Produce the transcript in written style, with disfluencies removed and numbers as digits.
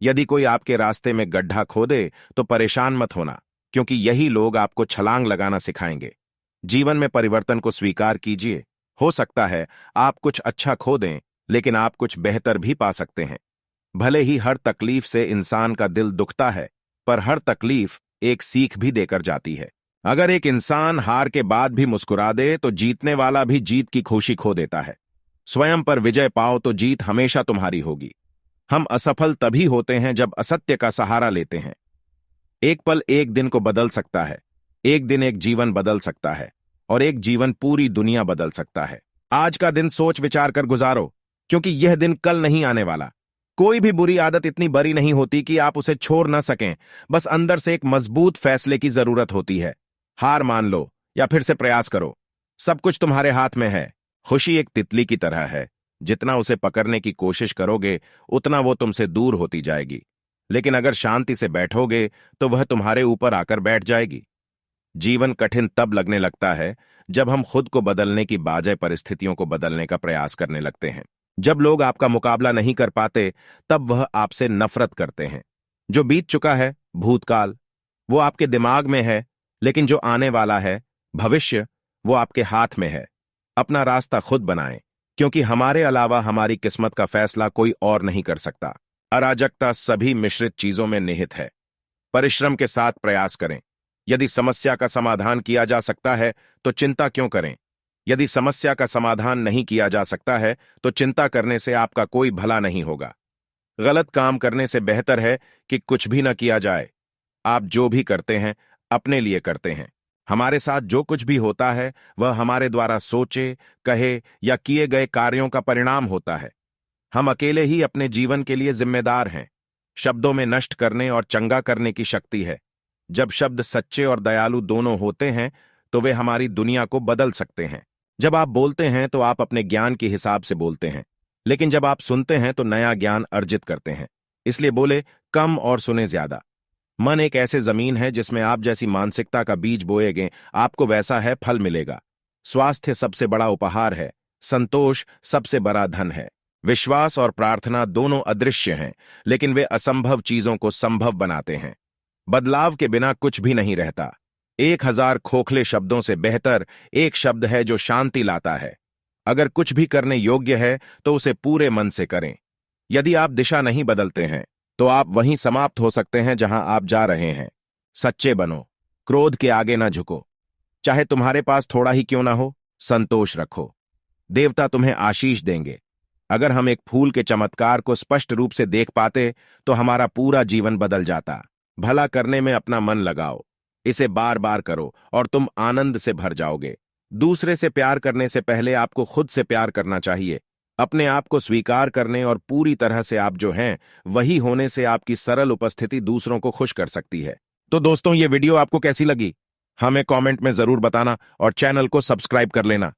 यदि कोई आपके रास्ते में गड्ढा खोदे तो परेशान मत होना, क्योंकि यही लोग आपको छलांग लगाना सिखाएंगे। जीवन में परिवर्तन को स्वीकार कीजिए। हो सकता है आप कुछ अच्छा खो दें, लेकिन आप कुछ बेहतर भी पा सकते हैं। भले ही हर तकलीफ से इंसान का दिल दुखता है, पर हर तकलीफ एक सीख भी देकर जाती है। अगर एक इंसान हार के बाद भी मुस्कुरा दे तो जीतने वाला भी जीत की खुशी खो देता है। स्वयं पर विजय पाओ तो जीत हमेशा तुम्हारी होगी। हम असफल तभी होते हैं जब असत्य का सहारा लेते हैं। एक पल एक दिन को बदल सकता है, एक दिन एक जीवन बदल सकता है, और एक जीवन पूरी दुनिया बदल सकता है। आज का दिन सोच विचार कर गुजारो, क्योंकि यह दिन कल नहीं आने वाला। कोई भी बुरी आदत इतनी बड़ी नहीं होती कि आप उसे छोड़ न सकें, बस अंदर से एक मजबूत फैसले की जरूरत होती है। हार मान लो या फिर से प्रयास करो, सब कुछ तुम्हारे हाथ में है। खुशी एक तितली की तरह है, जितना उसे पकड़ने की कोशिश करोगे उतना वो तुमसे दूर होती जाएगी, लेकिन अगर शांति से बैठोगे तो वह तुम्हारे ऊपर आकर बैठ जाएगी। जीवन कठिन तब लगने लगता है जब हम खुद को बदलने की बजाय परिस्थितियों को बदलने का प्रयास करने लगते हैं। जब लोग आपका मुकाबला नहीं कर पाते, तब वह आपसे नफरत करते हैं। जो बीत चुका है, भूतकाल, वो आपके दिमाग में है, लेकिन जो आने वाला है, भविष्य, वो आपके हाथ में है। अपना रास्ता खुद बनाएं, क्योंकि हमारे अलावा हमारी किस्मत का फैसला कोई और नहीं कर सकता। अराजकता सभी मिश्रित चीजों में निहित है। परिश्रम के साथ प्रयास करें। यदि समस्या का समाधान किया जा सकता है तो चिंता क्यों करें? यदि समस्या का समाधान नहीं किया जा सकता है तो चिंता करने से आपका कोई भला नहीं होगा। गलत काम करने से बेहतर है कि कुछ भी न किया जाए। आप जो भी करते हैं अपने लिए करते हैं। हमारे साथ जो कुछ भी होता है वह हमारे द्वारा सोचे, कहे या किए गए कार्यों का परिणाम होता है। हम अकेले ही अपने जीवन के लिए जिम्मेदार हैं। शब्दों में नष्ट करने और चंगा करने की शक्ति है। जब शब्द सच्चे और दयालु दोनों होते हैं तो वे हमारी दुनिया को बदल सकते हैं। जब आप बोलते हैं तो आप अपने ज्ञान के हिसाब से बोलते हैं, लेकिन जब आप सुनते हैं तो नया ज्ञान अर्जित करते हैं। इसलिए बोले कम और सुने ज्यादा। मन एक ऐसे जमीन है जिसमें आप जैसी मानसिकता का बीज बोएंगे, आपको वैसा है फल मिलेगा। स्वास्थ्य सबसे बड़ा उपहार है, संतोष सबसे बड़ा धन है। विश्वास और प्रार्थना दोनों अदृश्य हैं, लेकिन वे असंभव चीजों को संभव बनाते हैं। बदलाव के बिना कुछ भी नहीं रहता। 1000 खोखले शब्दों से बेहतर एक शब्द है जो शांति लाता है। अगर कुछ भी करने योग्य है तो उसे पूरे मन से करें। यदि आप दिशा नहीं बदलते हैं तो आप वहीं समाप्त हो सकते हैं जहां आप जा रहे हैं। सच्चे बनो, क्रोध के आगे न झुको। चाहे तुम्हारे पास थोड़ा ही क्यों ना हो, संतोष रखो। देवता तुम्हें आशीष देंगे। अगर हम एक फूल के चमत्कार को स्पष्ट रूप से देख पाते तो हमारा पूरा जीवन बदल जाता। भला करने में अपना मन लगाओ, इसे बार बार करो और तुम आनंद से भर जाओगे। दूसरे से प्यार करने से पहले आपको खुद से प्यार करना चाहिए। अपने आप को स्वीकार करने और पूरी तरह से आप जो हैं वही होने से आपकी सरल उपस्थिति दूसरों को खुश कर सकती है। तो दोस्तों, ये वीडियो आपको कैसी लगी हमें कमेंट में जरूर बताना और चैनल को सब्सक्राइब कर लेना।